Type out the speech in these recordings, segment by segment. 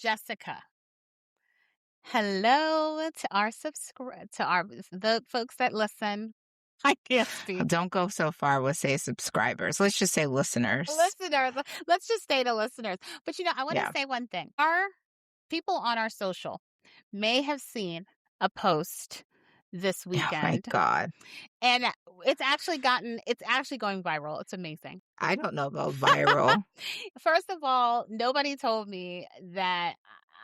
Jessica. Hello to our the folks that listen. I can't speak. Don't go so far with say subscribers. Let's just say listeners. Listeners. Let's just stay to listeners. But I want to Yeah. say one thing. Our people on our social may have seen a post this Oh my weekend. God. And it's actually going viral. It's amazing. I don't know about viral. First of all, nobody told me that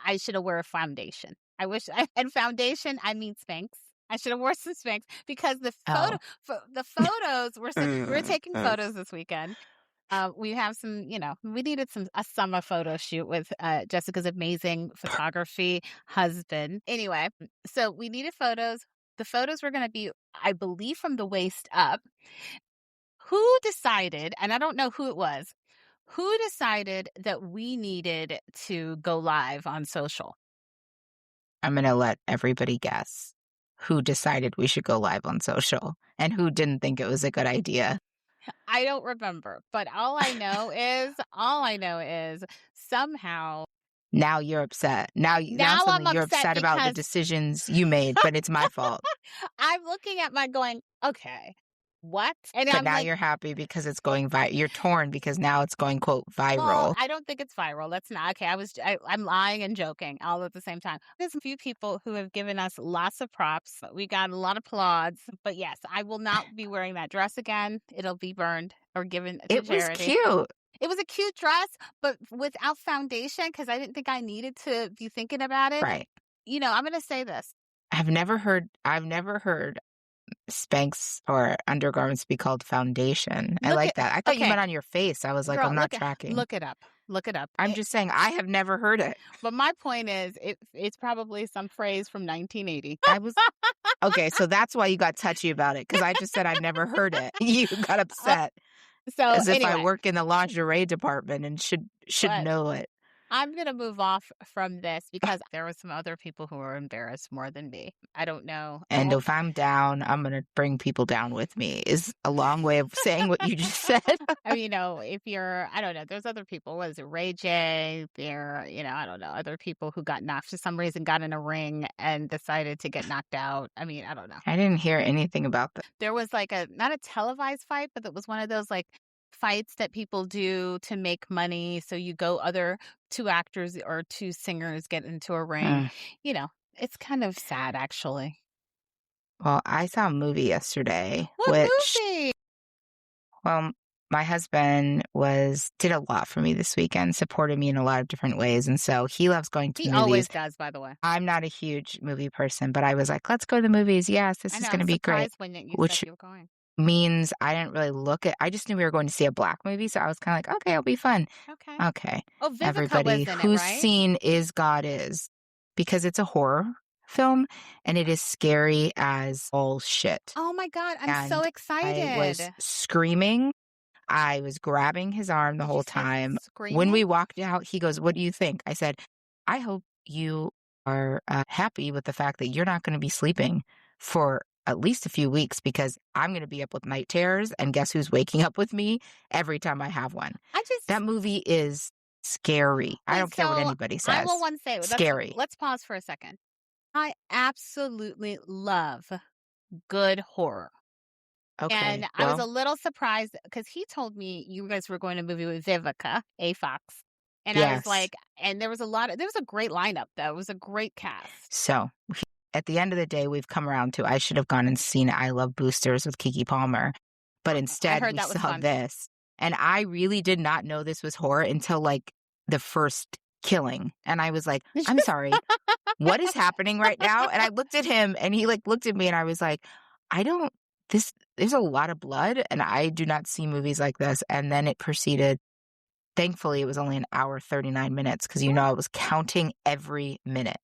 I should have wear foundation. And foundation, I mean Spanx. I should have wore some Spanx because the photos we were taking photos this weekend. We have some, we needed a summer photo shoot with Jessica's amazing photography husband. Anyway, so we needed photos. The photos were going to be, I believe, from the waist up. Who decided, and I don't know who it was, who decided that we needed to go live on social? I'm going to let everybody guess who decided we should go live on social and who didn't think it was a good idea. I don't remember, but all I know is somehow. Now you're upset. Now suddenly you're upset about the decisions you made, but it's my fault. I'm looking at going, okay, what? But now you're happy because it's going viral. You're torn because now it's going, quote, viral. Well, I don't think it's viral. That's not okay. I'm lying and joking all at the same time. There's a few people who have given us lots of props. We got a lot of applause. But yes, I will not be wearing that dress again. It'll be burned or given to charity. It was cute. It was a cute dress, but without foundation because I didn't think I needed to be thinking about it. Right. I'm going to say this. I've never heard Spanx or undergarments be called foundation. I like that. I thought you meant on your face. I was like, I'm not tracking. Look it up. I'm just saying I have never heard it. But my point is, it's probably some phrase from 1980. Okay, so that's why you got touchy about it because I just said I've never heard it. You got upset. So as if I work in the lingerie department and should know it. I'm going to move off from this because there were some other people who were embarrassed more than me. I don't know. And if I'm down, I'm going to bring people down with me is a long way of saying what you just said. I mean, if you're, I don't know, there's other people. Was it Ray J? I don't know, other people who got knocked for some reason, got in a ring and decided to get knocked out. I mean, I don't know. I didn't hear anything about that. There was not a televised fight, but it was one of those fights that people do to make money. So you go other two actors or two singers get into a ring. It's kind of sad, actually. Well, I saw a movie yesterday. What movie? Well, my husband did a lot for me this weekend, supported me in a lot of different ways. And so he loves going to movies. He always does, by the way. I'm not a huge movie person, but I was like, let's go to the movies. Yes, this is going to be great. When you said you were going. Means I didn't really I just knew we were going to see a black movie, so I was kind of like, okay, it'll be fun. Okay. Oh, Vivica everybody was in who's it, right? seen Is God Is, because it's a horror film and it is scary as all shit. Oh my God, I'm so excited. I was screaming. I was grabbing his arm the whole time. When we walked out, he goes, "What do you think?" I said, "I hope you are happy with the fact that you're not going to be sleeping for at least a few weeks because I'm going to be up with night terrors, and guess who's waking up with me every time I have one." That movie is scary. I don't care what anybody says. I will say scary. Let's pause for a second. I absolutely love good horror. Okay, and I was a little surprised because he told me you guys were going to a movie with Vivica A. Fox. And I was like, and there was a great lineup though. It was a great cast. So at the end of the day, we've come around to I should have gone and seen I Love Boosters with Keke Palmer. But instead we saw this. And I really did not know this was horror until the first killing. And I was like, I'm sorry, what is happening right now? And I looked at him and he looked at me and I was like, there's a lot of blood and I do not see movies like this. And then it proceeded. Thankfully, it was only an hour, 39 minutes because, I was counting every minute.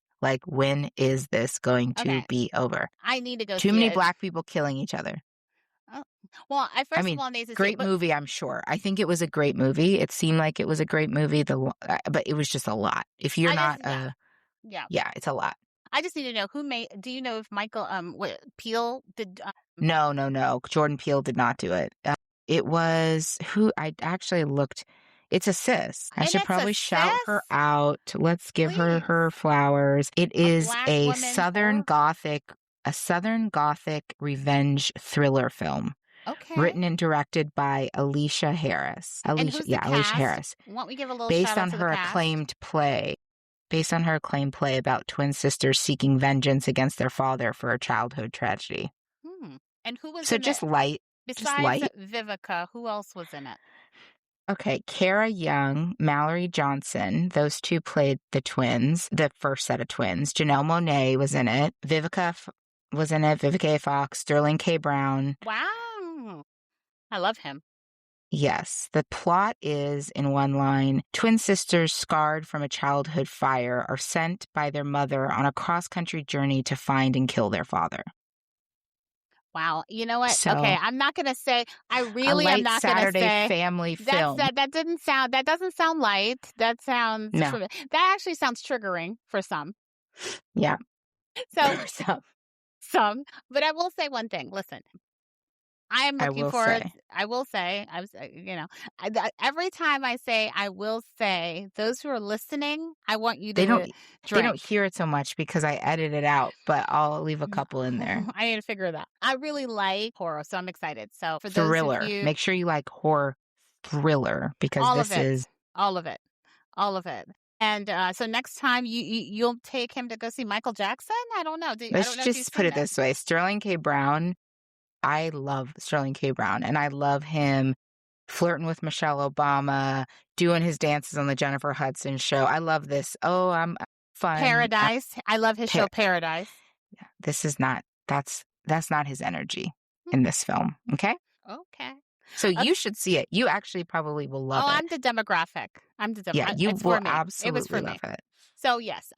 When is this going to be over? I need to go Too many black people killing each other. Oh. Well, first of all, need to great movie, I'm sure. I think it was a great movie. It seemed like it was a great movie, but it was just a lot. If you're yeah, it's a lot. I just need to know do you know if Michael Peele did? No. Jordan Peele did not do it. It was who I actually looked. It's a sis. I And should it's a probably shout her sis? out. Let's give her Please. her flowers. It A is Black a woman Southern horror? Gothic, revenge thriller film Okay. written and directed by Alicia Harris. And who's the Alicia cast? Harris. Why don't we give a little Based shout out on to the her cast? acclaimed play. Based on her acclaimed play about twin sisters seeking vengeance against their father for a childhood tragedy. And who was So in it? just light. Just Besides light. Vivica, who else was in it? Okay, Kara Young, Mallory Johnson, those two played the twins, the first set of twins. Janelle Monáe was in it. Was in it. Vivica A. Fox, Sterling K. Brown. Wow. I love him. Yes. The plot is, in one line, twin sisters scarred from a childhood fire are sent by their mother on a cross-country journey to find and kill their father. Wow. You know what? Okay, So, I'm not gonna say. I a really am light not gonna Saturday say family film. that didn't sound. That doesn't sound light. That sounds. No. That actually sounds triggering for some. Yeah. So For some. But I will say one thing. Listen, I am I looking will forward. say. I will say. I was. Every time I say I will say, those who are listening, I want you They to don't drink. hear it so much because I edit it out, but I'll leave a couple in there. I need to figure that. I really like horror, so I'm excited. So for those of Thriller. you, Make sure you like horror thriller because all this of it, is all of it, all of it. And so next time you'll take him to go see Michael Jackson. I don't know. I Let's don't know if you've just put seen it this way. Sterling K. Brown. I love Sterling K. Brown, and I love him flirting with Michelle Obama, doing his dances on the Jennifer Hudson show. I love this. Oh, I'm fun. Paradise. I love his show Paradise. This is not. That's not his energy in this film. Okay. Okay. So you should see it. You actually probably will love it. I'm the demographic. I'm the demographic. Yeah, you it's will for me. absolutely It was for love me. it. So yes.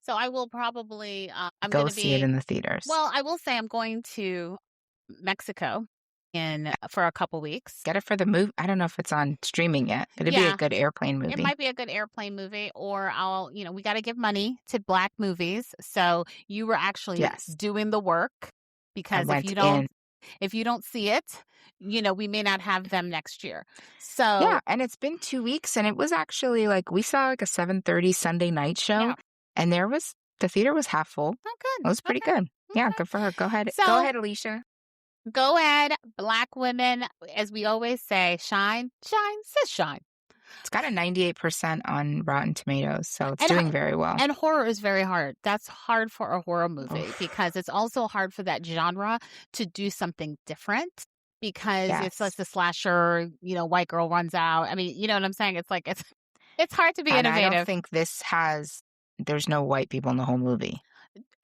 So I will probably. I'm Go going to see it in the theaters. Well, I will say I'm going to Mexico for a couple weeks. Get it for the movie. I don't know if it's on streaming yet, but it'd be a good airplane movie. It might be a good airplane movie, or we got to give money to Black movies. So you were actually doing the work, because if you don't see it, we may not have them next year. So yeah, and it's been 2 weeks, and it was actually we saw a 7:30 Sunday night show, and the theater was half full. Oh, good. It was pretty good. Yeah, good for her. Go ahead. Go ahead, Alicia. Go ahead, Black women, as we always say, shine, shine, sis, shine. It's got a 98% on Rotten Tomatoes, so it's doing very well. And horror is very hard. That's hard for a horror movie because it's also hard for that genre to do something different, because it's like the slasher, white girl runs out. I mean, you know what I'm saying? It's like it's hard to be innovative. I don't think there's no white people in the whole movie.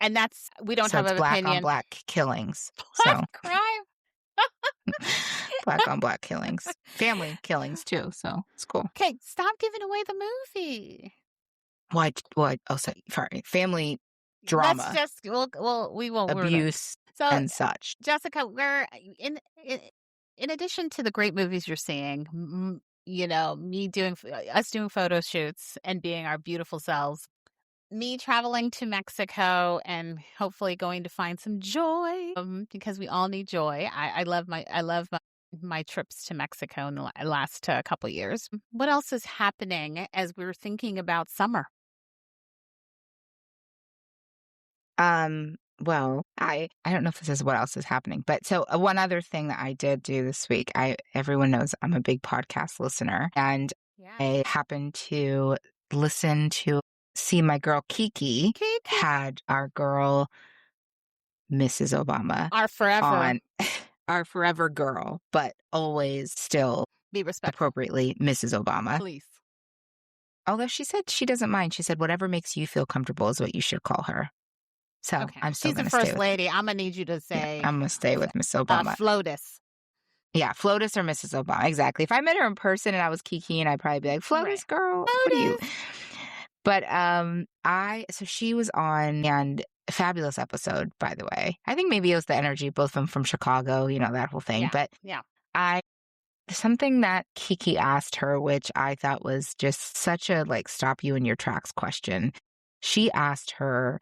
And we don't have an black opinion. On black killings. Black crime. Black on black killings. Family killings too, so it's cool. Okay, stop giving away the movie. What? Oh, sorry. Family drama. Let's just we won't abuse and such. Jessica, we're in addition to the great movies you're seeing, us doing photo shoots and being our beautiful selves, me traveling to Mexico and hopefully going to find some joy, because we all need joy. I love my trips to Mexico in the last couple years. What else is happening as we're thinking about summer? Well, I don't know if this is what else is happening, but so one other thing that I did do this week, everyone knows I'm a big podcast listener, and I happened to see my girl Kiki had our girl Mrs. Obama, our forever girl, but always still be respectful, appropriately Mrs. Obama. Please. Although she said she doesn't mind. She said whatever makes you feel comfortable is what you should call her. So I'm still going to stay with She's the first lady. I'm going to need you to say. I'm going to stay with Miss Obama. Flotus. Yeah, Flotus or Mrs. Obama. Exactly. If I met her in person and I was Kiki, and I'd probably be like, Flotus, girl, what are you? But so she was on, and a fabulous episode, by the way. I think maybe it was the energy, both of them from Chicago, that whole thing. Yeah, but something that Kiki asked her, which I thought was just such a stop you in your tracks question. She asked her,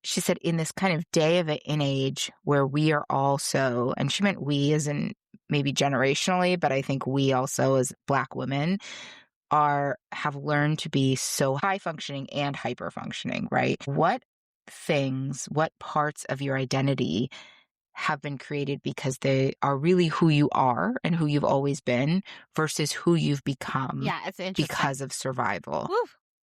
she said, in this kind of day of an age where we are all so, and she meant we as in maybe generationally, but I think we also as Black women have learned to be so high functioning and hyper functioning, right? What parts of your identity have been created because they are really who you are and who you've always been versus who you've become Yeah, it's interesting. because of survival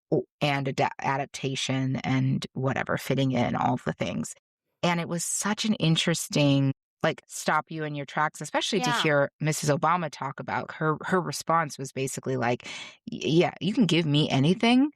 Woo. and adaptation and whatever, fitting in, all of the things. And it was such an interesting, like, stop you in your tracks, especially to Yeah. hear Mrs. Obama talk about her response was basically like, yeah, you can give me anything.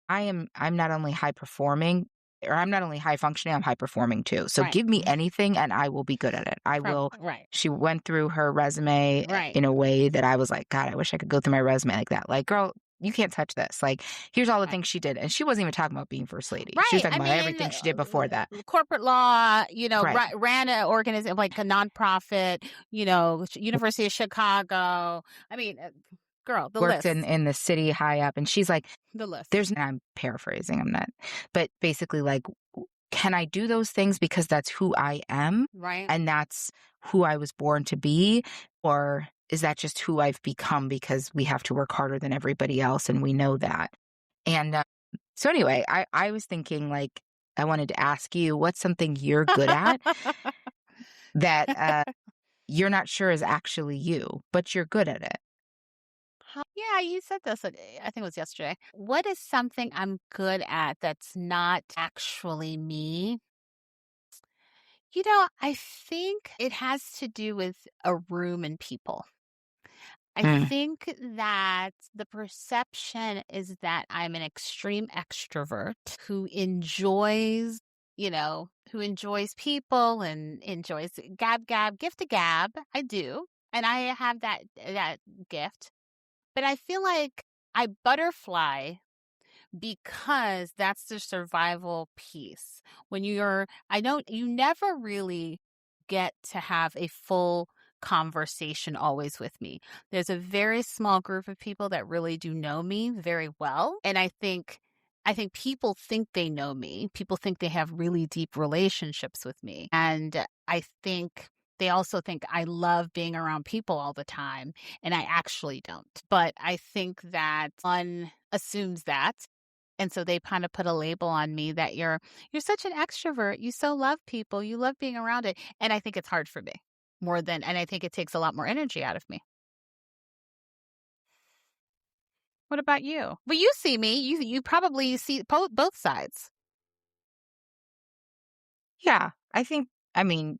I, I'm not only high performing, or I'm not only high functioning, I'm high performing too. So Right. give me anything and I will be good at it. I will. Right. She went through her resume Right. in a way that I was like, God, I wish I could go through my resume like that. Like, girl, you can't touch this. Like, here's all the Right. things she did. And she wasn't even talking about being first lady. She was Right. talking I about mean, everything she did before that. corporate law, Right. ran an organization like a nonprofit, University of Chicago. I mean, girl, the Worked list, in the city high up. And she's like, the list. I'm paraphrasing, I'm not, but basically like, can I do those things because that's who I am Right. and that's who I was born to be? Or is that just who I've become because we have to work harder than everybody else and we know that? And so anyway, I was thinking like, I wanted to ask you, what's something you're good at that you're not sure is actually you, but you're good at it? Yeah, you said this, I think it was yesterday. What is something I'm good at that's not actually me? I think it has to do with a room and people. I Mm, think that the perception is that I'm an extreme extrovert who enjoys people and enjoys gab, gift to gab. I do. And I have that gift. But I feel like I butterfly because that's the survival piece. You never really get to have a full conversation always with me. There's a very small group of people that really do know me very well. And I think people think they know me. People think they have really deep relationships with me. And I think they also think I love being around people all the time. And I actually don't. But I think that one assumes that, and so they kind of put a label on me that you're such an extrovert. You so love people. You love being around it. And I think it's hard for me and I think it takes a lot more energy out of me. What about you? Well, you see me. You probably see both sides. yeah, I mean,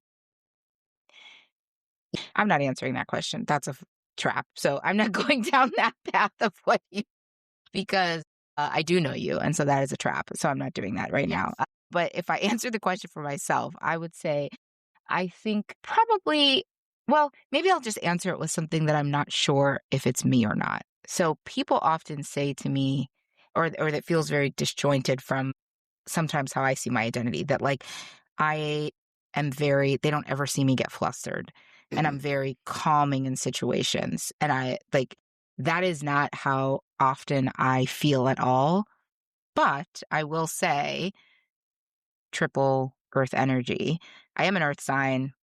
I'm not answering that question. That's a trap. So I'm not going down that path of because I do know you. And so that is a trap. So I'm not doing that right now. Yes. But if I answer the question for myself, I would say I think probably, well, maybe I'll just answer it with something that I'm not sure if it's me or not. So people often say to me, or that feels very disjointed from sometimes how I see my identity, that like I they don't ever see me get flustered and I'm very calming in situations. And that is not how often I feel at all. But I will say, triple earth energy. I am an earth sign,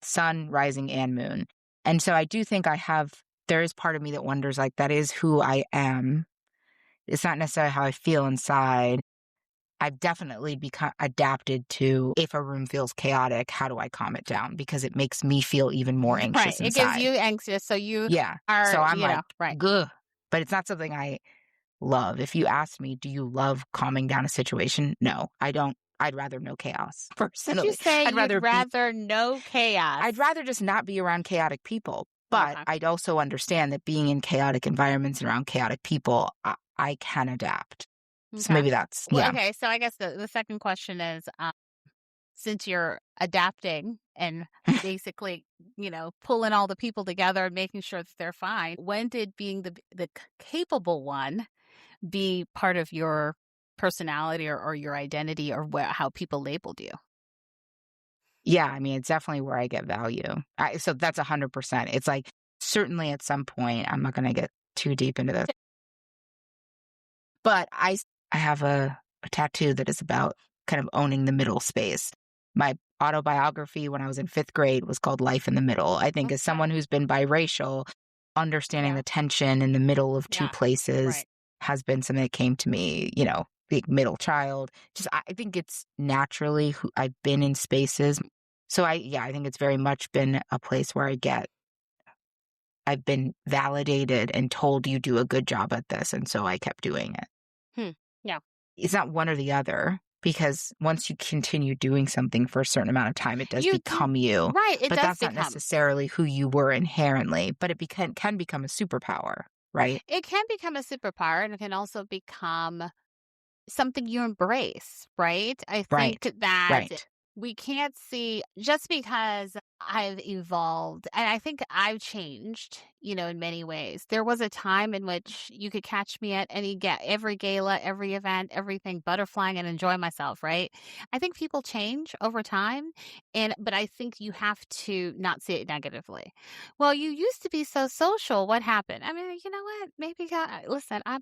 sun, rising, and moon. And so I do think there is part of me that wonders, like, that is who I am. It's not necessarily how I feel inside. I've definitely become adapted to, if a room feels chaotic, how do I calm it down? Because it makes me feel even more Right. anxious It gives inside. you anxious. So you Yeah. So are, I'm like, right. Gugh. But it's not something I love. If you ask me, do you love calming down a situation? No, I don't. I'd rather no chaos, Did you personally. say I'd you'd rather be, rather no chaos? I'd rather just not be around chaotic people. But Okay. I'd also understand that being in chaotic environments and around chaotic people, I can adapt. So Okay. maybe that's, Well, yeah. okay. So I guess the second question is, since you're adapting and basically, pulling all the people together and making sure that they're fine, when did being the capable one be part of your personality or your identity or how people labeled you? Yeah, I mean, it's definitely where I get value. So that's 100%. It's like, certainly at some point, I'm not going to get too deep into this, but I have a tattoo that is about kind of owning the middle space. My autobiography when I was in 5th grade was called Life in the Middle. I think as someone Okay. who's been biracial, understanding Yeah. the tension in the middle of 2 Yeah. places Right. has been something that came to me, you know, being middle child. Just I think it's naturally who I've been in spaces. So I think it's very much been a place where I've been validated and told you do a good job at this, and so I kept doing it. Hmm. Yeah. It's not one or the other because once you continue doing something for a certain amount of time, it does You do. become you, Right. It but does that's not become. necessarily who you were inherently, but it can become a superpower, right? It can become a superpower and it can also become something you embrace, right? I think Right. that Right. we can't see just because I've evolved and I think I've changed, in many ways. There was a time in which you could catch me at every gala, every event, everything, butterflying and enjoy myself, right? I think people change over time but I think you have to not see it negatively. Well, you used to be so social. What happened? I mean, you know what? Maybe God, listen, I'm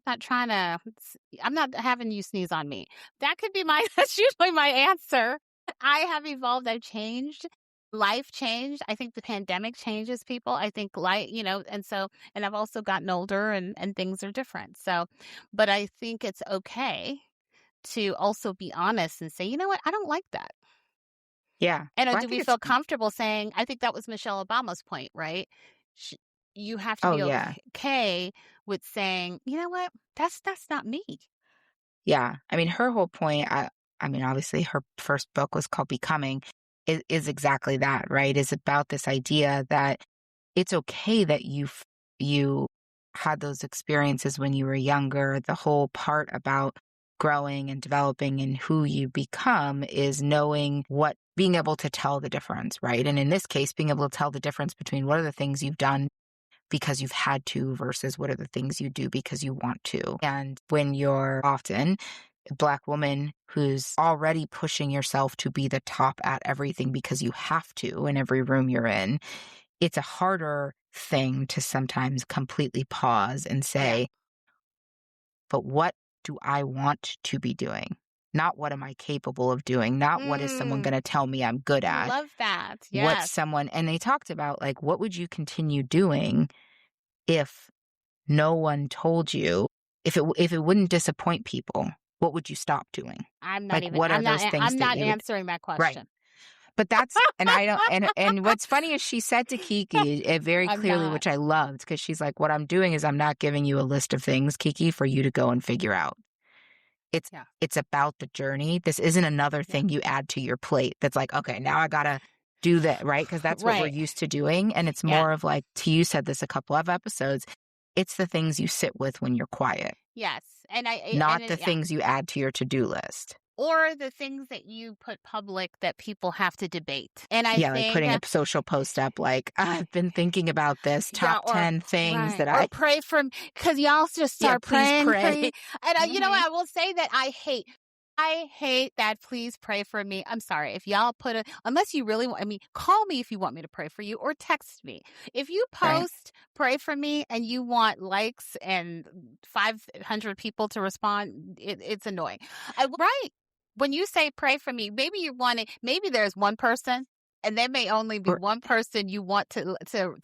not having you sneeze on me. That could be that's usually my answer. I have evolved. I've changed. Life changed. I think the pandemic changes people. I think and I've also gotten older and things are different. So, but I think it's okay to also be honest and say, you know what? I don't like that. Yeah. And Well, I do we think it's feel comfortable saying, I think that was Michelle Obama's point, right? Sh You have to oh, be yeah. okay with saying, "You know what? That's not me." Yeah. I mean, her whole point, I mean, obviously her first book was called Becoming, is exactly that, right? Is about this idea that it's okay that you had those experiences when you were younger. The whole part about growing and developing and who you become is being able to tell the difference, right? And in this case, being able to tell the difference between what are the things you've done because you've had to versus what are the things you do because you want to. And when you're often a Black woman who's already pushing yourself to be the top at everything because you have to in every room you're in, it's a harder thing to sometimes completely pause and Yeah. say, but what do I want to be doing? Not what am I capable of doing? Not what is someone going Mm, to tell me I'm good I at? love that. What's Yes. someone, and they talked about like, what would you continue doing if no one told you, if it wouldn't disappoint people, what would you stop doing? Like, what are those things I'm that not you would answering that right. question. But that's and I don't and what's funny is she said to Kiki it very I'm clearly, not. which I loved, because she's like, "What I'm doing is I'm not giving you a list of things, Kiki, for you to go and figure out. It's Yeah. it's about the journey. This isn't another Yeah. thing you add to your plate that's like, okay, now I gotta do that, right? Because that's what we're Right. used to doing. And it's Yeah. more of like, you said this a couple of episodes, it's the things you sit with when you're quiet, Yes. not the Yeah. things you add to your to-do list. Or the things that you put public that people have to debate. And I Yeah, like think putting a social post up like, I've been thinking about this, top yeah, 10 things right, that or I pray for me because y'all just yeah, start please praying for pray. me. And Mhm. I will say that I hate that. Please pray for me. I'm sorry if y'all unless you really want. I mean, call me if you want me to pray for you, or text me. If you Right. post pray for me and you want likes and 500 people to respond, it's annoying. Right. When you say pray for me, maybe there's one person and there may only be Or one person you want to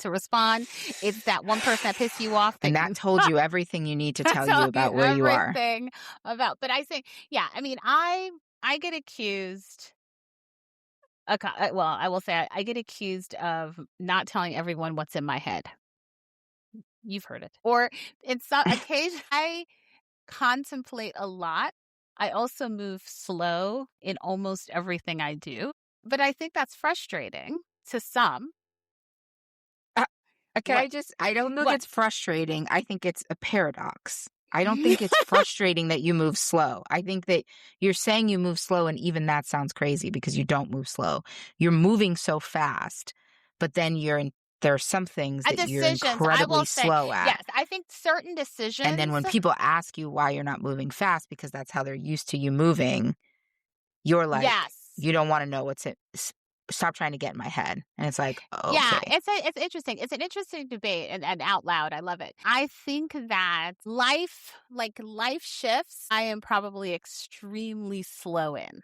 respond. It's that one person that pissed you off and that that you told you everything you need to tell you tell you about where you are. everything about. But I say, yeah, I mean, I get accused. Well, I will say I get accused of not telling everyone what's in my head. You've heard it. Or in some occasion, I contemplate a lot. I also move slow in almost everything I do. But I think that's frustrating to some. Uh, What? I don't think What? it's frustrating. I think it's a paradox. I don't think it's frustrating that you move slow. I think that you're saying you move slow, and even that sounds crazy because you don't move slow. You're moving so fast, but then there are some things that you're Decisions, I incredibly will say, slow at. yes, I think certain And then decisions. when people ask you why you're not moving fast because that's how they're used to you moving, you're like, Yes. you don't want to know stop trying to get in my head. And it's like, Yeah, okay. it's interesting. It's an interesting debate and out loud. I love it. I think that life shifts, I am probably extremely slow in.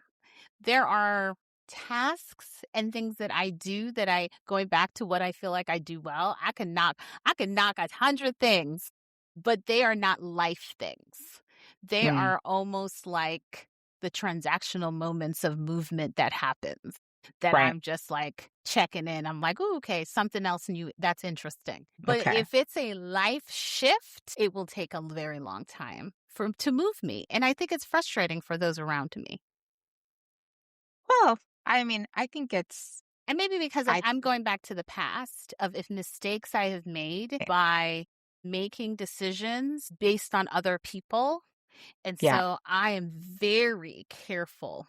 There are tasks and things that I do that going back to what I feel like I do well, I can knock 100 things, but they are not life things. They Mm, are almost like the transactional moments of movement that happens that right. I'm just like checking in. I'm like, "Ooh, okay, something else new. That's interesting." But Okay. if it's a life shift, it will take a very long time to move me. And I think it's frustrating for those around me. Well, I mean, I think it's, And maybe because I, I'm going back to the past of if mistakes I have made by making decisions based on other people. And yeah. so I am very careful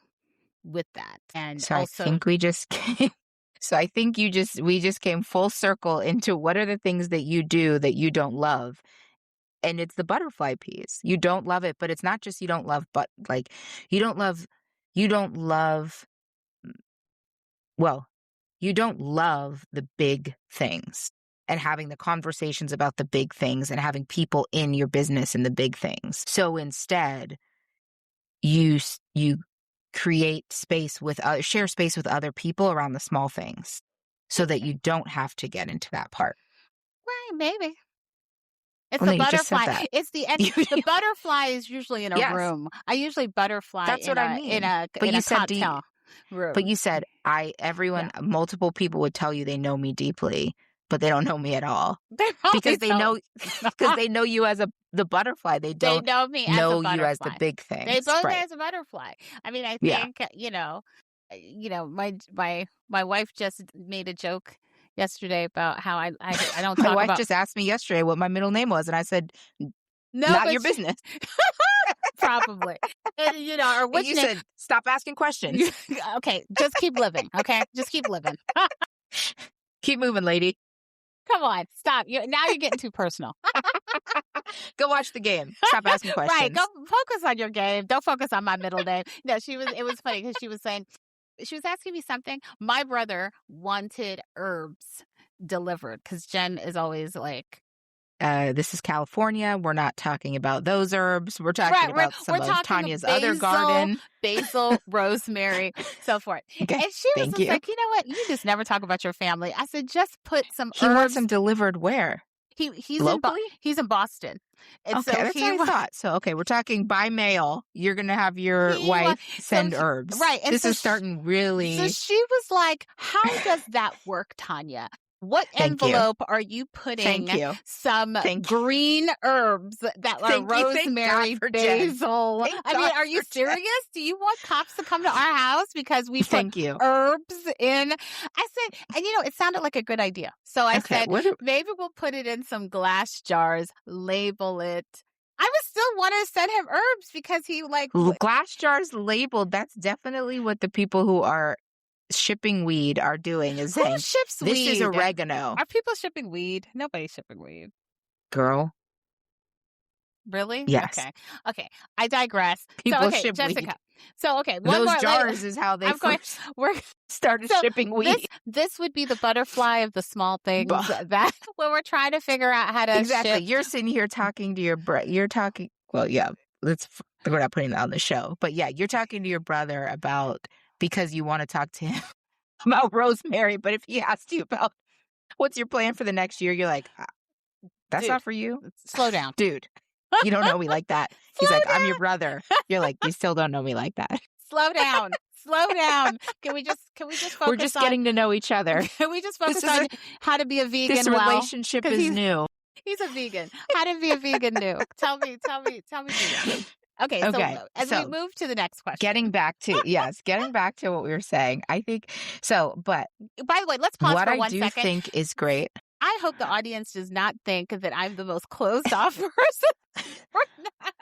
with that. And So I also, think we just came, so I think we just came full circle into what are the things that you do that you don't love. And it's the butterfly piece. You don't love it, but it's not just you don't love, but like you don't love, you don't love, well, you don't love the big things and having the conversations about the big things and having people in your business and the big things. So instead, you create space with share space with other people around the small things so that you don't have to get into that part. right, maybe. It's Well, the no, you just said butterfly. that. It's You- the butterfly is usually in a yes, room. I usually butterfly that's what I mean. But in you a said, cocktail but room. you said Yeah. multiple people would tell you they know me deeply, but they don't know me at all They probably because don't. they know you as the butterfly. They They don't know me as a know you as the butterfly. big They things. both Right. as a butterfly. I mean, I Yeah. think, my wife just made a joke yesterday about how I don't My talk wife about just asked me yesterday what my middle name was, and I said, no, not but your business. probably. And, or And which you name? said, stop asking questions. Okay, just keep living. Okay, just keep living. Keep moving, lady. Come on, stop. Now you're getting too personal. Go watch the game. Stop asking Right, go questions. focus on your game. Don't focus on my middle name. No, it was funny because she was asking me something. My brother wanted herbs delivered because Jen is always like, This is California. We're not talking about those herbs. We're talking right, about we're some of talking Tanya's other basil, garden. rosemary, so forth. Okay. And she was Thank just you. like, you know what? You just never talk about your family. I said, just put some He wants them herbs. delivered where? Locally? He's in Boston, and Okay, so that's what I thought. So, okay, we're talking by mail. You're going to have your he wa- wife so send herbs. right, and This is starting so really. she was like, "How does that work, Tanya? What Thank you. envelope are you Thank putting you. some Thank you. green herbs that are Thank you. Thank God rosemary, for Jen. basil? Thank I mean, God are you for Jen. serious? Do you want cops to come to our house because we put Thank you. herbs in?" I said, and it sounded like a good idea. So I Okay, said, maybe we'll put it in some glass jars, label it. I would still want to send him herbs because he like glass jars labeled. That's definitely what the people who are shipping weed are doing, is who saying, ships this is weed? oregano. Are people shipping weed? Nobody's shipping weed. Girl, Really? yes. Okay. Okay. I digress. So, People okay, ship weed. Jessica. So, okay, one Those more. jars is how they I'm going. first We're started so shipping weed. this would be the butterfly of the small things Bah. that when we're trying to figure out how to Exactly. ship. You're sitting here talking to your you're talking, well, yeah, we're not putting that on the show. But yeah, you're talking to your brother about, because you want to talk to him about rosemary. But if he asked you about what's your plan for the next year, you're like, that's Dude, not for you. slow down. Dude, you don't know me like that. He's Slow like, I'm your down. brother. You're like, you still don't know me like that. Slow down. Slow down. Can we just focus We're just on getting to know each other. can we just focus This is on how to be a this vegan well? relationship Because is new. he's a vegan. How to be a vegan new? Tell me. Vegan. Okay, Okay, so as we move to the next question. Getting back to what we were saying. I think so, but By the way, let's pause what for I 1 do second. think is great. I hope the audience does not think that I'm the most closed off person. We're not.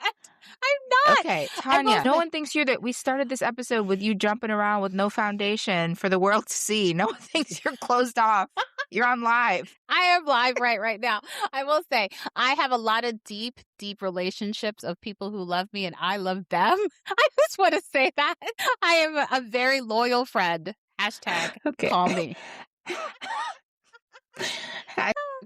I'm not. Okay, Tanya, no one thinks that we started this episode with you jumping around with no foundation for the world to see. No one thinks you're closed off. You're on live. I am live right now. I will say I have a lot of deep relationships of people who love me and I love them. I just want to say that. I am a very loyal friend. Hashtag Okay. call me.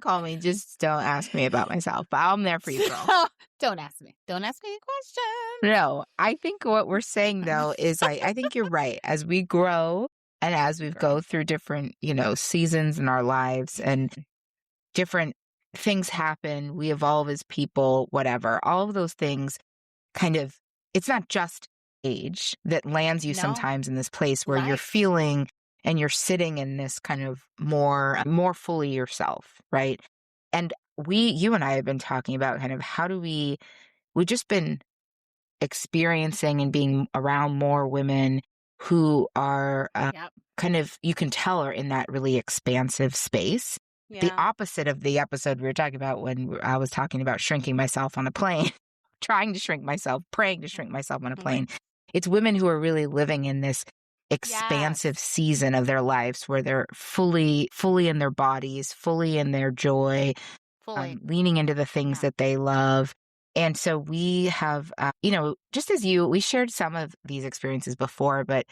Call me. Just don't ask me about myself. But I'm there for you, girl. Don't ask me. Don't ask me any questions. No, I think what we're saying, though, is I think you're right. As we grow, And as we Agree. go through different, seasons in our lives and different things happen, we evolve as people, whatever. All of those things kind of, it's not just age that lands you No, sometimes in this place where you're right. feeling and you're sitting in this kind of more fully yourself, right? And you and I have been talking about kind of how do we've just been experiencing and being around more women who are Yep. kind of, you can tell, are in that really expansive space. The Yeah. opposite of the episode we were talking about when I was talking about shrinking myself on a plane, trying to shrink myself, praying to shrink myself on a Right. plane. It's women who are really living in this Yes. expansive season of their lives where they're fully in their bodies, fully in their joy, Fully. leaning into the things Yeah. that they love. And so we have, just as we shared some of these experiences before, but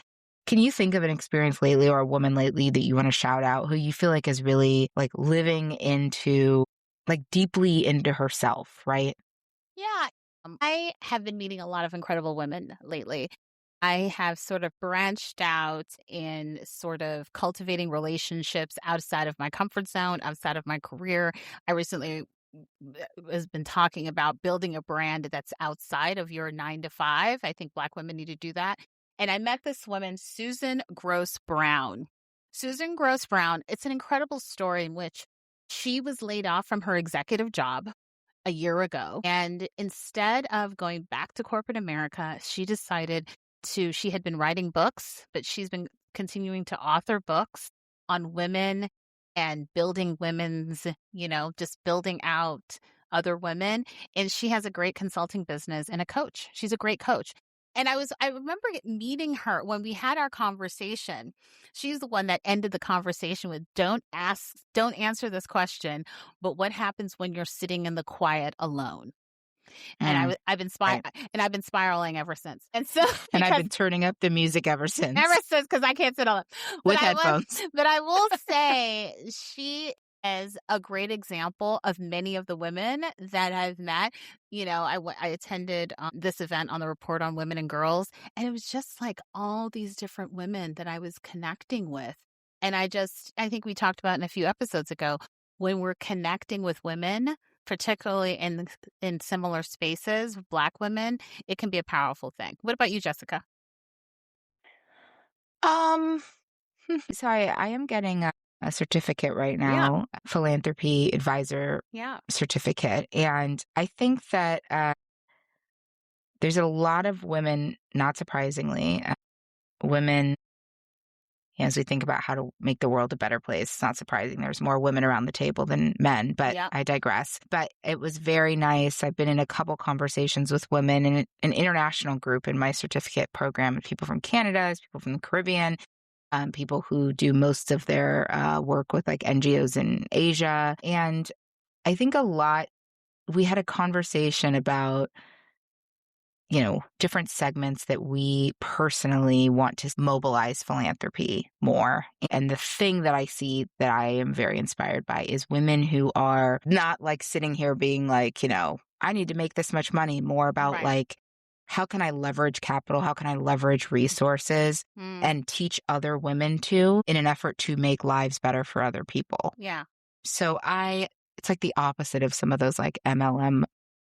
can you think of an experience lately or a woman lately that you want to shout out who you feel like is really like living into, like deeply into herself, right? Yeah. I have been meeting a lot of incredible women lately. I have sort of branched out in sort of cultivating relationships outside of my comfort zone, outside of my career. I recently has been talking about building a brand that's outside of your 9 to 5. I think Black women need to do that. And I met this woman, Susan Gross Brown. Susan Gross Brown, it's an incredible story in which she was laid off from her executive job a year ago. And instead of going back to corporate America, she had been writing books, but she's been continuing to author books on women and building women's, just building out other women. And she has a great consulting business and a coach. She's a great coach. And I remember meeting her when we had our conversation. She's the one that ended the conversation with, don't answer this question, but what happens when you're sitting in the quiet alone? And Mm, right. I've been spiraling ever since. And so And I've because been turning up the music ever ever since since, because I can't sit on it. But with headphones. I will say she is a great example of many of the women that I've met. I attended this event on the Report on Women and Girls, and it was just like all these different women that I was connecting with. And I think we talked about in a few episodes ago, when we're connecting with women, particularly in similar spaces, Black women, it can be a powerful thing. What about you, Jessica? Um, so I am getting a certificate right Yeah. now, a philanthropy advisor Yeah. certificate. And I think that there's a lot of women, not surprisingly, women, as we think about how to make the world a better place, it's not surprising there's more women around the table than men, but Yeah. I digress. But it was very nice. I've been in a couple conversations with women in an international group in my certificate program, people from Canada, people from the Caribbean, people who do most of their work with like NGOs in Asia. And I think we had a conversation about, different segments that we personally want to mobilize philanthropy more. And the thing that I see that I am very inspired by is women who are not like sitting here being like, I need to make this much money, more about Right. like, how can I leverage capital? How can I leverage resources Mm, and teach other women to in an effort to make lives better for other people? yeah. So it's like the opposite of some of those like MLM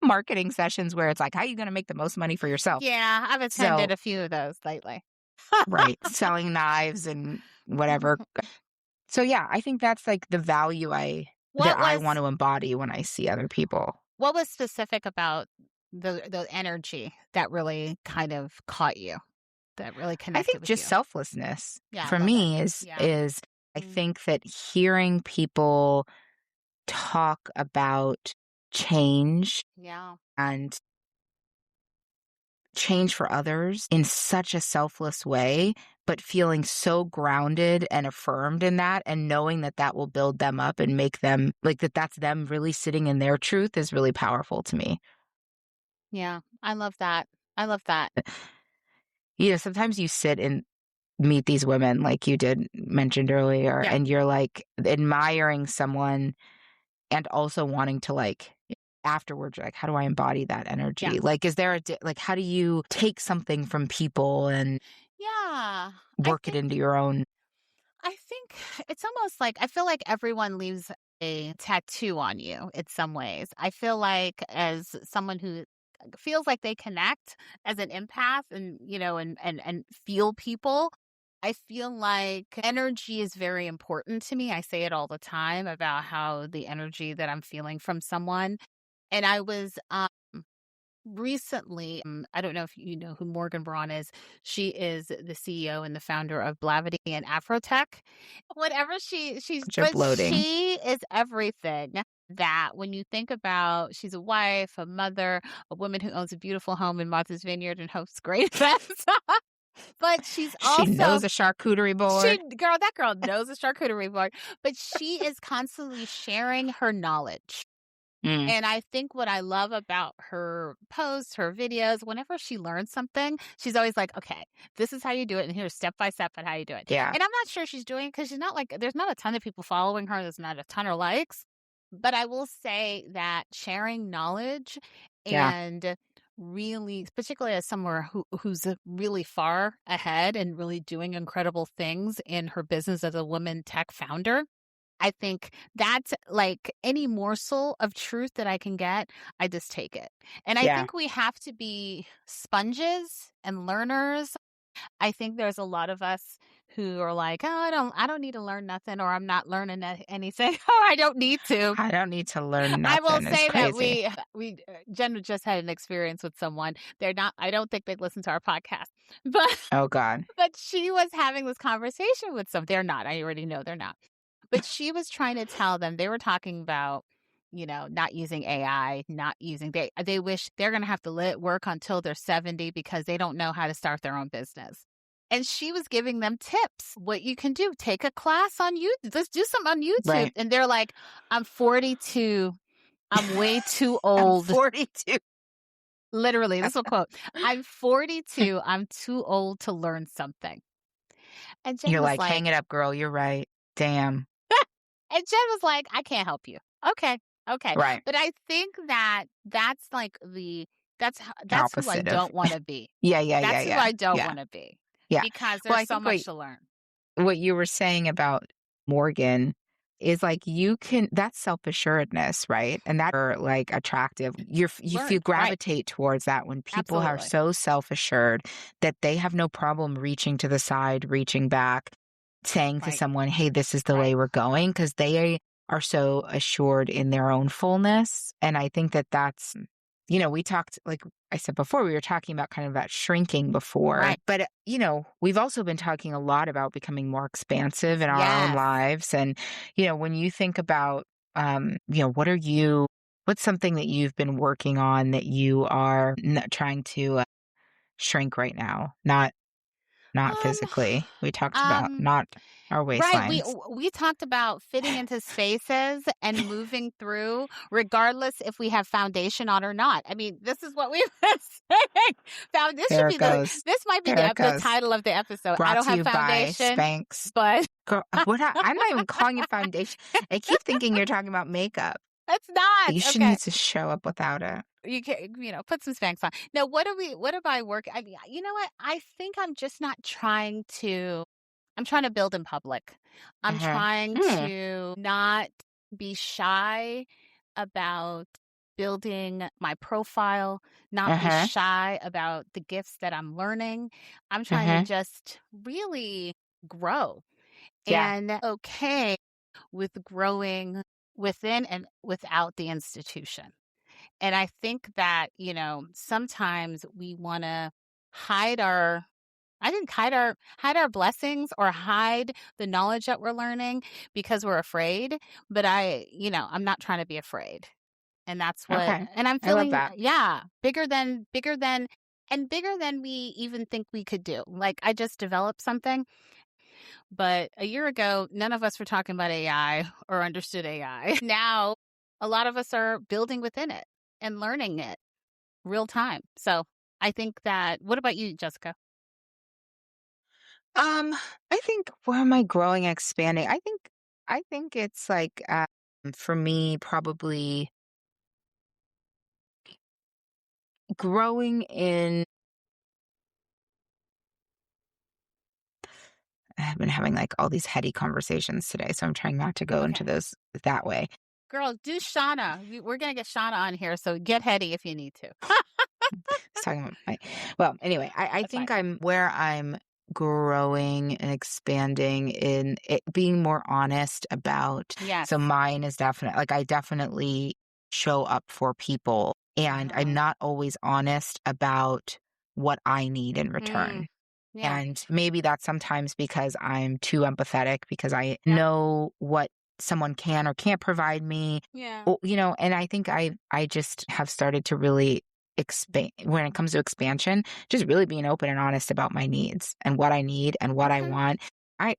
marketing sessions where it's like, how are you going to make the most money for yourself? Yeah, I've attended So, a few of those lately. right, selling knives and whatever. So yeah, I think that's like the value that What I was want to embody when I see other people. what was specific about the energy that really kind of caught you, that really I connected think with just you? selflessness Yeah, I for love that. me is Yeah. is I Mm, think that hearing people talk about change yeah. and change for others in such a selfless way, but feeling so grounded and affirmed in that and knowing that that will build them up and make them like that's them really sitting in their truth is really powerful to me. Yeah. I love that. I love that. Sometimes you sit and meet these women like you did mentioned earlier, Yeah. and you're like admiring someone and also wanting to like afterwards, you're like, how do I embody that Yeah. energy? Like, is there like, how do you take something from people and Yeah. I work it think into your own? I think it's almost like I feel like everyone leaves a tattoo on you in some ways. I feel like as someone who feels like they connect as an empath and, and feel people, I feel like energy is very important to me. I say it all the time about how the energy that I'm feeling from someone. And I was recently, I don't know if you know who Morgan Braun is. She is the CEO and the founder of Blavity and Afrotech. Whatever Bunch of but bloating. she is everything that when you think about, she's a wife, a mother, a woman who owns a beautiful home in Martha's Vineyard and hosts great events. But she's She also, knows a charcuterie board. that girl knows a charcuterie board, but she is constantly sharing her knowledge. Mm, And I think what I love about her posts, her videos, whenever she learns something, she's always like, okay, this is how you do it. And here's step by step on how you do it. yeah, And I'm not sure she's doing it because she's not like, there's not a ton of people following her. There's not a ton of likes. But I will say that sharing knowledge yeah, and really, particularly as someone who's really far ahead and really doing incredible things in her business as a woman tech founder, I think that's like any morsel of truth that I can get, I just take it. And I yeah. think we have to be sponges and learners. I think there's a lot of us who are like, "Oh, I don't need to learn nothing," or "I'm not learning anything." Oh, I don't need to. I don't need to learn I will nothing. It's say that crazy. we Jen just had an experience with someone. They're not. I don't think they'd listen to our podcast, but Oh God. but she was having this conversation with some. They're not. I already know they're not. But she was trying to tell them they were talking about, not using AI, not using they wish they're going to have to let work until they're 70 because they don't know how to start their own business. And she was giving them tips. What you can do, take a class on YouTube. Let's do something on YouTube. Right. And they're like, I'm 42. I'm way too I'm old. 42. Literally, this will quote. I'm 42. I'm too old to learn something. And Jen You're was like, like, hang it up, girl. You're right. Damn. And Jen was like, "I can't help you." Okay. Okay. Right. But I think that that's who I Opposite of. don't wanna be. Yeah, yeah, yeah, That's who yeah, I don't yeah, wanna be yeah. because Well, there's I so think much to learn. what you were saying about Morgan is like you can that's self-assuredness, right? And that are like attractive. You feel Learned, right. gravitate towards that when people are Absolutely. so self-assured that they have no problem reaching to the side, reaching back, saying to Right. someone, "Hey, this is the way Right. we're going," because they are so assured in their own fullness. And I think that that's, we talked, like I said before, we were talking about kind of that shrinking before, Right. but we've also been talking a lot about becoming more expansive in our own Yes. lives. And, when you think about, what's something that you've been working on that you are trying to shrink right now? Not Um, physically. We talked about um not our Right, waistlines. we talked about fitting into spaces and moving through regardless if we have foundation on or not. I mean, this is what we've been saying. This should There be it goes. this might be There it the goes. title of the episode. I Brought don't to have you by foundation, Spanx. but Girl, I'm not even calling it foundation. I keep thinking you're talking about makeup. it's not. You should Okay. need to show up without it. You can, put some Spanx on. No, what am I working? I mean, you know what? I think I'm trying to build in public. I'm Uh-huh. trying Mm. to not be shy about building my profile, not be Uh-huh. shy about the gifts that I'm learning. I'm trying to Uh-huh. just really grow Yeah. and okay with growing within and without the institution. And I think that, sometimes we want to hide our I think hide our blessings or hide the knowledge that we're learning because we're afraid, but I'm not trying to be afraid. And Okay. I'm I love feeling, that. yeah, bigger than we even think we could do. Like I just developed something, but a year ago none of us were talking about AI or understood AI. Now a lot of us are building within it and learning it real time. So, I think that what about you, Jessica? Um, I think where am I growing, expanding? I think it's like for me probably growing in I've been having like all these heady conversations today, so I'm trying not to go into Okay. those that way. Girl, do Shauna. We're gonna get Shauna on here, so get heady if you need to. It's talking about well, anyway, I That's fine. think I'm where I'm growing and expanding in it being more honest about Yes. so mine is definite like I definitely show up for people and I'm Uh-huh. not always honest about what I need in Mm. return. Yeah. And maybe that's sometimes because I'm too empathetic because I Yep. know what someone can or can't provide me. Yeah. You know, and I think I just have started to really expand when it comes to expansion, just really being open and honest about my needs and what I need and what I Okay. want.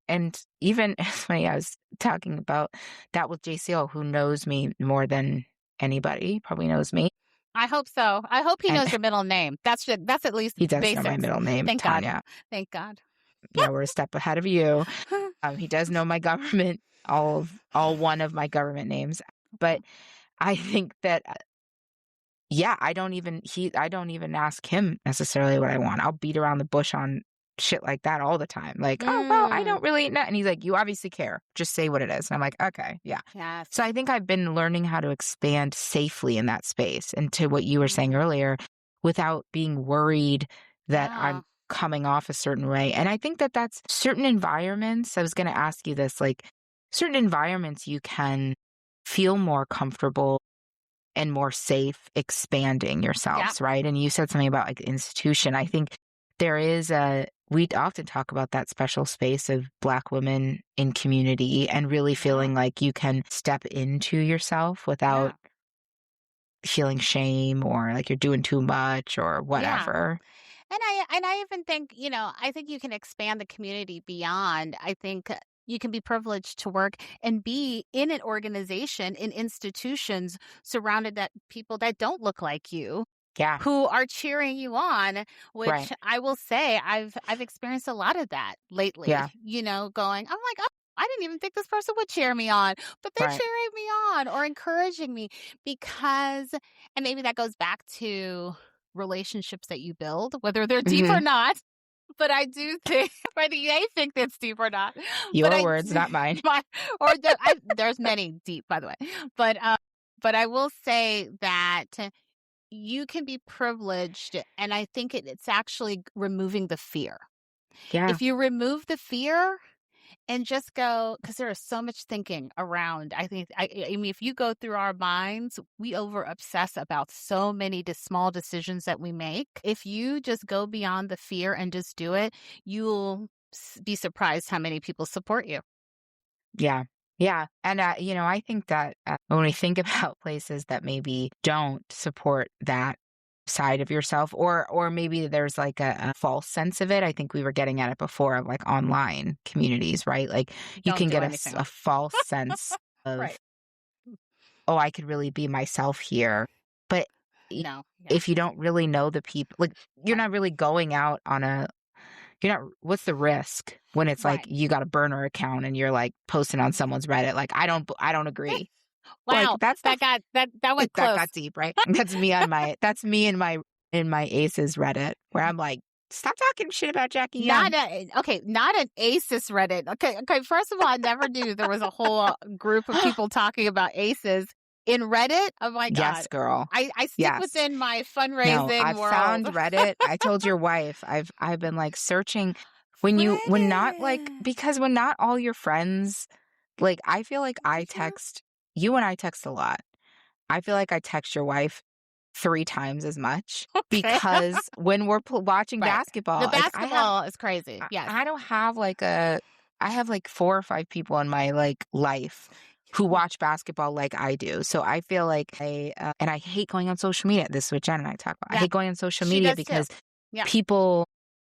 And even it's funny, I was talking about that with JCO, who knows me more than anybody, probably knows me. I hope so. I hope he And knows your middle name. That's at least he does know my basics. middle name, Thank God. Tanya. Thank God. Yeah, we're a step ahead of you. He does know my government, all one of my government names. But I think that yeah, I don't even ask him necessarily what I want. I'll beat around the bush on shit like that all the time. Like, "Oh, well, I Mm. don't really know." And he's like, "You obviously care. Just say what it is." And I'm like, "Okay, yeah." Yes. So I think I've been learning how to expand safely in that space and to what you were saying Mm. earlier without being worried that Yeah. I'm coming off a certain way. And I think that that's certain environments. I was going to ask you this, like certain environments you can feel more comfortable and more safe expanding Yeah. yourselves, right? And you said something about like institution. I think there is we often talk about that special space of Black women in community and really Yeah. feeling like you can step into yourself without Yeah. feeling shame or like you're doing too much or Yeah. whatever. And I even think, I think you can expand the community beyond. I think you can be privileged to work and be in an organization, in institutions surrounded that people that don't look like you Yeah, who are cheering you on, right. which I will say I've experienced a lot of that lately, Yeah, going, I'm like, "Oh, I didn't even think this person would cheer me on, but they're right. cheering me on or encouraging me because," and maybe that goes back to relationships that you build, whether they're deep or Hmm. not, but I do think whether they think it's deep or not, but Your I words, do not mine. my there's many deep, by the way, but I will say that you can be privileged, and I think it's actually removing the fear. Yeah, If you remove the fear and just go, because there is so much thinking around. I think, I mean, if you go through our minds, we over obsess about so many small decisions that we make. If you just go beyond the fear and just do it, you'll be surprised how many people support you. yeah, yeah. And, I think that when we think about places that maybe don't support that side of yourself, or maybe there's like a false sense of it. I think we were getting at it before of like online communities, right? Like you Don't can do get anything. a false sense Right. of, oh, I could really be myself here. But y- No. Yeah. if you don't really know the people, like you're Right. not really going out on you're not what's the risk when it's like Right. you got a burner account and you're like posting on someone's Reddit like I don't agree. Like Wow. that's the That went that close. got deep, right? That's me in my Aces Reddit where I'm like, stop talking shit about Jackie Young. Not an ACEs Reddit. Okay. First of all, I never knew there was a whole group of people talking about ACEs in Reddit. Oh my God. Yes, girl. I stick Yes. within my No, fundraising I've world. found Reddit. I told your wife I've been like searching when not like Reddit. because when not all your friends like I feel like I Did you? text you and I text a lot. I feel like I text your wife 3 times as much Okay. because when we're watching Right. The basketball, like basketball is crazy. Yes. I don't have like I have like 4 or 5 people in my like life who watch basketball like I do. So I feel like and I hate going on social media. This is what Jen and I talk about. I Yeah. hate going on social She media does too. because Yeah. people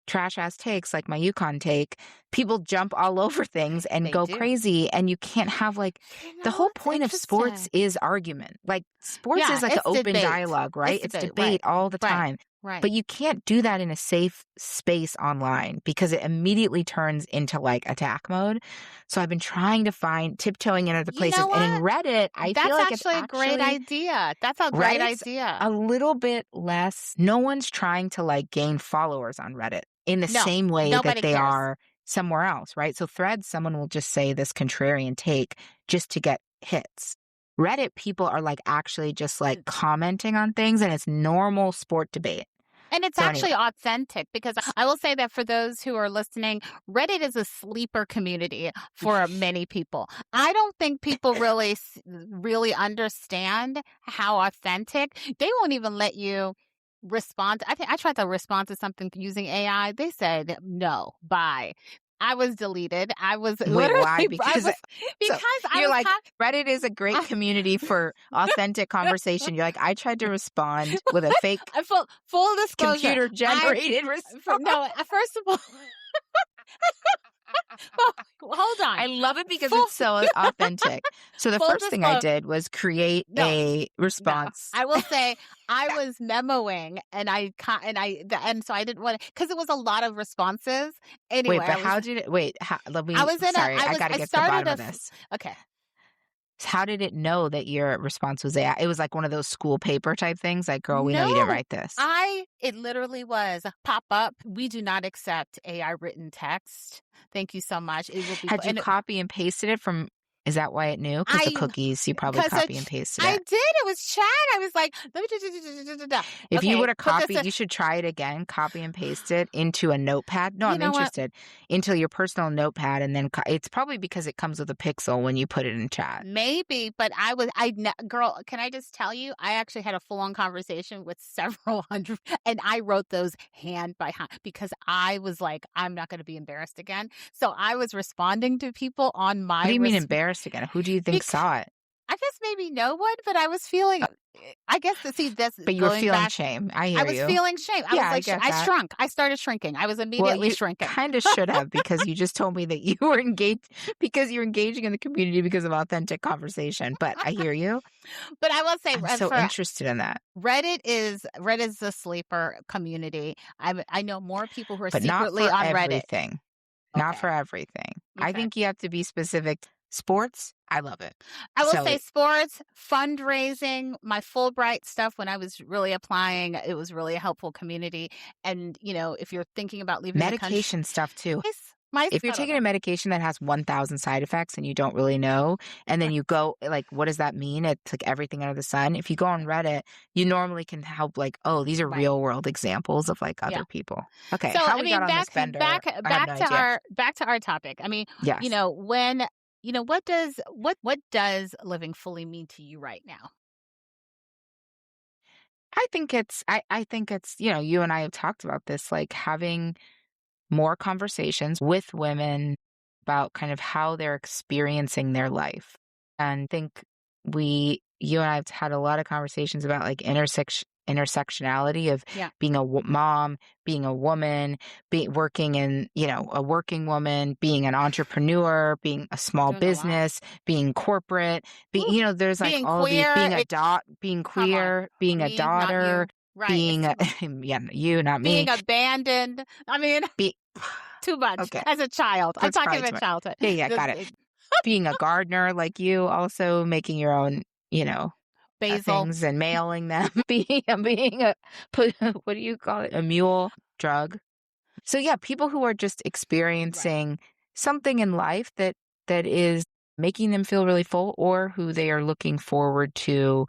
trash ass takes like my Yukon take, people jump all over things and They go do. crazy and you can't have like the whole It's point of sports interesting. is argument. Like sports Yeah. is like an It's open debate. dialogue, right? It's It's debate. debate Right. all the Right. time. Right. But you can't do that in a safe space online because it immediately turns into like attack mode. So I've been trying to find tiptoeing in other You places. know And in what? Reddit, I feel That's like it's actually a great actually idea. That's a great Reddit's idea. a little bit less no one's trying to, like, gain followers on Reddit in the No, same way that nobody they cares. are somewhere else, right? So Threads, someone will just say this contrarian take just to get hits. Reddit people are like actually just like commenting on things, and it's normal sport debate. And it's actually authentic, because I will say that for those who are listening, Reddit is a sleeper community for many people. I don't think people really understand how authentic. They won't even let you respond. I think I tried to respond to something using AI. They said no, bye. I was deleted. I was Wait, literally why? Because so I you're was like, Reddit is a great community for authentic conversation. You're like, I tried to respond with a fake full disclosure, computer generated response. No, first of all, well, hold on. I love it because it's so authentic. So the first thing I did was create a response. No. I will say I was memoing, and so I didn't want to, because it was a lot of responses. Anyway, wait, but how did it? Wait, let me. I was in sorry, I got to get to the bottom of this. Okay. How did it know that your response was AI? It was like one of those school paper type things. Like, girl, we know you didn't write this. It literally was pop up. We do not accept AI written text. Thank you so much. It will be. Had you copy and pasted it from? Is that why it knew? Because the cookies, you probably copy and pasted it. I did. It was chat. I was like, if you would have copied, you should try it again. Copy and paste it into a notepad. No, I'm interested. Into your personal notepad, and then it's probably because it comes with a pixel when you put it in chat. Maybe, but girl, can I just tell you? I actually had a full-on conversation with several hundred, and I wrote those hand by hand because I was like, I'm not going to be embarrassed again. So I was responding to people on my. What do you mean embarrassed again? Who do you think saw it? I guess maybe no one, but I was feeling. I guess to see this. But you were feeling shame. I hear you. I was feeling shame. I was like, I shrunk. I started shrinking. I was immediately shrinking. Kind of should have, because you just told me that you were engaged because you're engaging in the community because of authentic conversation. But I hear you. But I will say, I'm so interested in that. Reddit is the sleeper community. I know more people who are secretly not for on everything. Reddit. Not for everything. Okay. I think you have to be specific. Sports, I love it. I will say sports, fundraising, my Fulbright stuff when I was really applying, it was really a helpful community. And, if you're thinking about leaving medication stuff too. Nice. If you're taking a medication that has 1,000 side effects and you don't really know, and then you go, like, what does that mean? It's like everything under the sun. If you go on Reddit, you normally can help, like, oh, these are real world examples of like other people. Okay, so, how we got on this bender? Back to our topic. I mean, yes. What does living fully mean to you right now? I think it's you and I have talked about this, like having more conversations with women about kind of how they're experiencing their life. And I think you and I have had a lot of conversations about like intersectionality of being a mom, being a woman, working in, a working woman, being an entrepreneur, being a small business, being corporate, there's like all queer, these, being queer, being a daughter, right. Being you, not me. Being abandoned. I mean, too much. Okay. As a child. I'm talking about childhood. Yeah, got it. Being a gardener like you, also making your own, basil things and mailing them. being a what do you call it? A mule drug. So yeah, people who are just experiencing something in life that is making them feel really full, or who they are looking forward to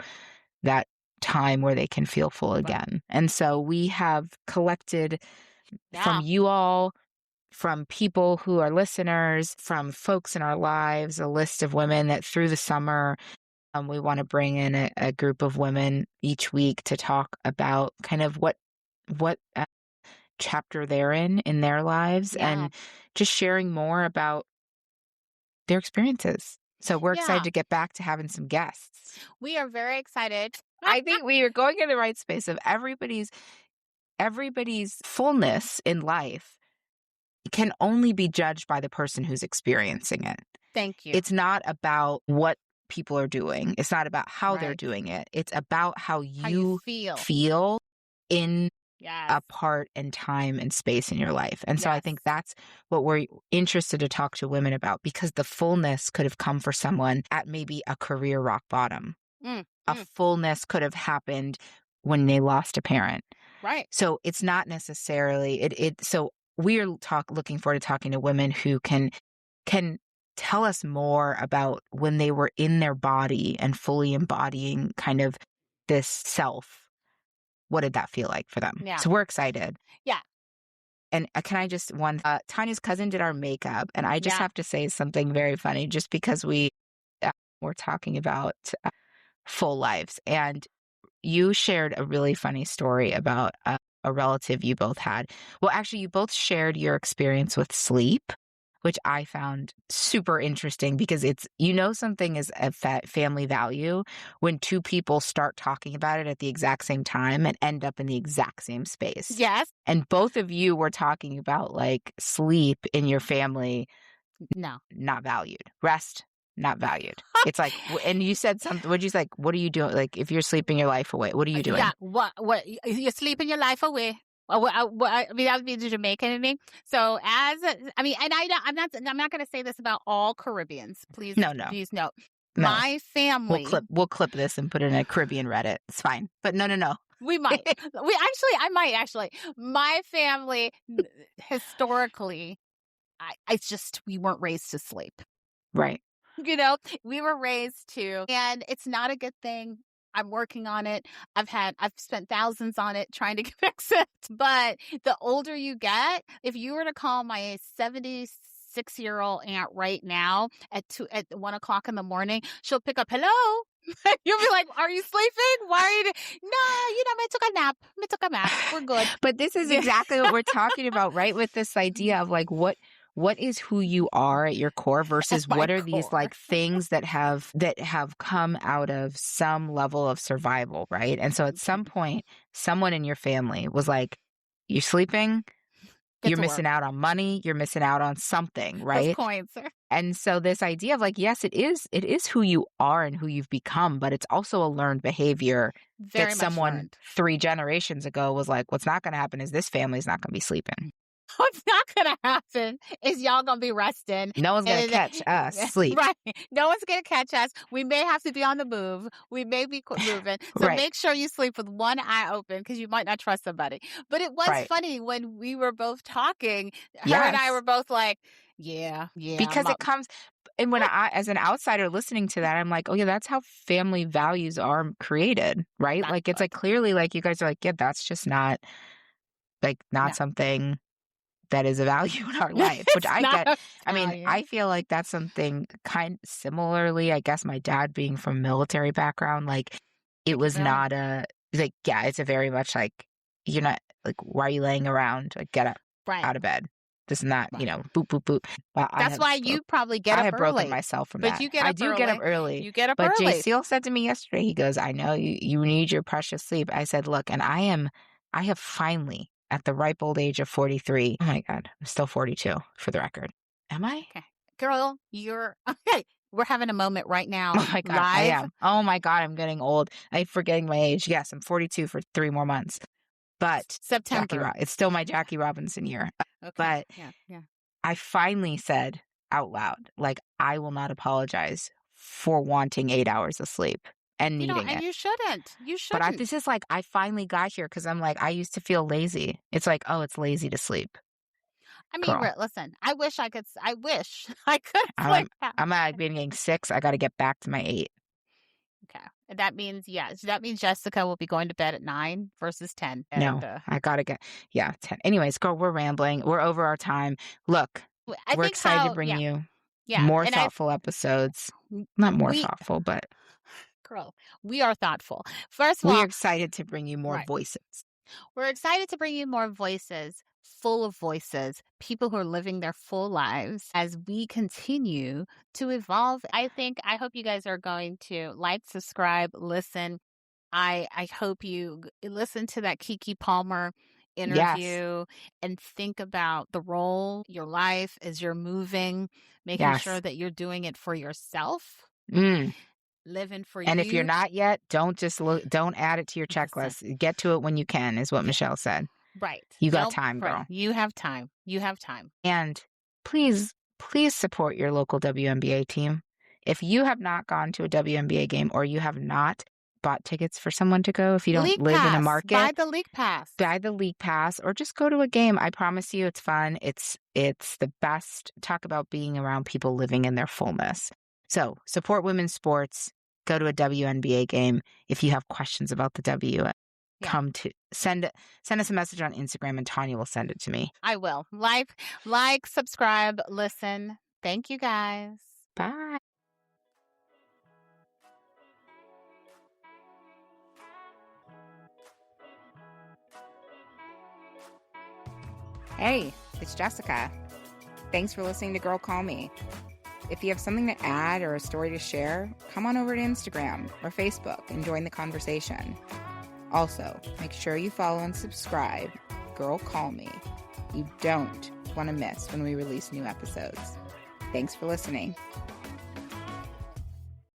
that time where they can feel full again. And so we have collected from you all, from people who are listeners, from folks in our lives, a list of women that through the summer, we want to bring in a group of women each week to talk about kind of what chapter they're in their lives, and just sharing more about their experiences. So we're excited to get back to having some guests. We are very excited. I think we are going in the right space of everybody's fullness in life can only be judged by the person who's experiencing it. Thank you. It's not about what people are doing. It's not about how they're doing it. It's about how you feel in a part and time and space in your life. And so I think that's what we're interested to talk to women about, because the fullness could have come for someone at maybe a career rock bottom. A fullness could have happened when they lost a parent. Right. So it's not necessarily so we are looking forward to talking to women who can tell us more about when they were in their body and fully embodying kind of this self. What did that feel like for them? Yeah. So we're excited. Yeah. And can I just Tanya's cousin did our makeup, and I just Yeah. have to say something very funny, just because we're talking about full lives, and you shared a really funny story about a relative you both had. Well, actually, you both shared your experience with sleep, which I found super interesting, because something is a family value when two people start talking about it at the exact same time and end up in the exact same space. Yes. And both of you were talking about like sleep in your family, No. not valued. Rest, not valued. It's like, and you said something, what'd you say? Like, what are you doing? Like, if you're sleeping your life away, what are you doing? Yeah. What? You're sleeping your life away. I mean, that would be the Jamaican in me. So I mean, and I'm not going to say this about all Caribbeans. Please, No, please note. no. My family. We'll clip this and put it in a Caribbean Reddit. It's fine. But no. We might. I might actually. My family, historically, we weren't raised to sleep. Right. We were raised to, and it's not a good thing. I'm working on it. I've spent thousands on it trying to fix it. But the older you get, if you were to call my 76-year-old aunt right now at 1:00 in the morning, she'll pick up, hello. You'll be like, are you sleeping? Why are you? No, I took a nap. We're good. But this is exactly what we're talking about, right? With this idea of like, what is who you are at your core versus what are these like things that have come out of some level of survival, right? And so at some point, someone in your family was like, you're sleeping, you're missing out on money, you're missing out on something, right? Those coins, sir. And so this idea of like, yes, it is who you are and who you've become, but it's also a learned behavior that someone 3 generations ago was like, what's not going to happen is this family's not going to be sleeping. What's not going to happen is y'all going to be resting. No one's going to catch us sleep. Right. No one's going to catch us. We may have to be on the move. We may be moving. So make sure you sleep with one eye open, because you might not trust somebody. But it was funny when we were both talking. Her and I were both like, yeah. Because it comes, and when I, as an outsider listening to that, I'm like, oh yeah, that's how family values are created, right? Like it's like clearly like you guys are like, yeah, that's just not something that is a value in our life, which I get. I mean, I feel like that's something kind similarly, I guess my dad being from military background, like it was not it's a very much like, you're not like, why are you laying around? Like get up out of bed. This and that, boop, boop, boop. That's why you probably get up early. I have broken myself from that. But you get up early. I do get up early. You get up early. But Jay Seal said to me yesterday, he goes, I know you need your precious sleep. I said, look, and I have finally, at the ripe old age of 43, oh my God, I'm still 42 for the record. Am I? Okay. Girl, you're okay. We're having a moment right now. Oh my God, live. I am. Oh my God, I'm getting old. I'm forgetting my age. Yes, I'm 42 for 3 more months. But September. It's still my Jackie Robinson year. Okay. But yeah. I finally said out loud, like, I will not apologize for wanting 8 hours of sleep and needing it. And you shouldn't. But this is like, I finally got here because I'm like, I used to feel lazy. It's like, oh, it's lazy to sleep. I mean, listen, I wish I could sleep. I'm at being 6. I got to get back to my 8. Okay. That means, Jessica will be going to bed at 9 versus 10. And, no, I got to get, 10. Anyways, girl, we're rambling. We're over our time. Look, we're excited to bring you more thoughtful episodes. Not more thoughtful, but. Girl, we are thoughtful. First of all, we're excited to bring you more voices. We're excited to bring you more voices, full of voices, people who are living their full lives as we continue to evolve. I hope you guys are going to like, subscribe, listen. I hope you listen to that Keke Palmer interview and think about the role, your life as you're moving, making sure that you're doing it for yourself. Living for you. And if you're not yet, don't add it to your checklist. Get to it when you can, is what Michelle said. Right. You got time, girl. You have time. And please support your local WNBA team. If you have not gone to a WNBA game or you have not bought tickets for someone to go if you don't League live in a pass. market. Buy the league pass. Buy the league pass or just go to a game. I promise you it's fun. It's the best. Talk about being around people living in their fullness. So support women's sports. Go to a WNBA game. If you have questions about the come to send us a message on Instagram and Tanya will send it to me. I will. Like, subscribe, listen. Thank you guys. Bye. Hey, it's Jessica. Thanks for listening to Girl Call Me. If you have something to add or a story to share, come on over to Instagram or Facebook and join the conversation. Also, make sure you follow and subscribe Girl Call Me. You don't want to miss when we release new episodes. Thanks for listening.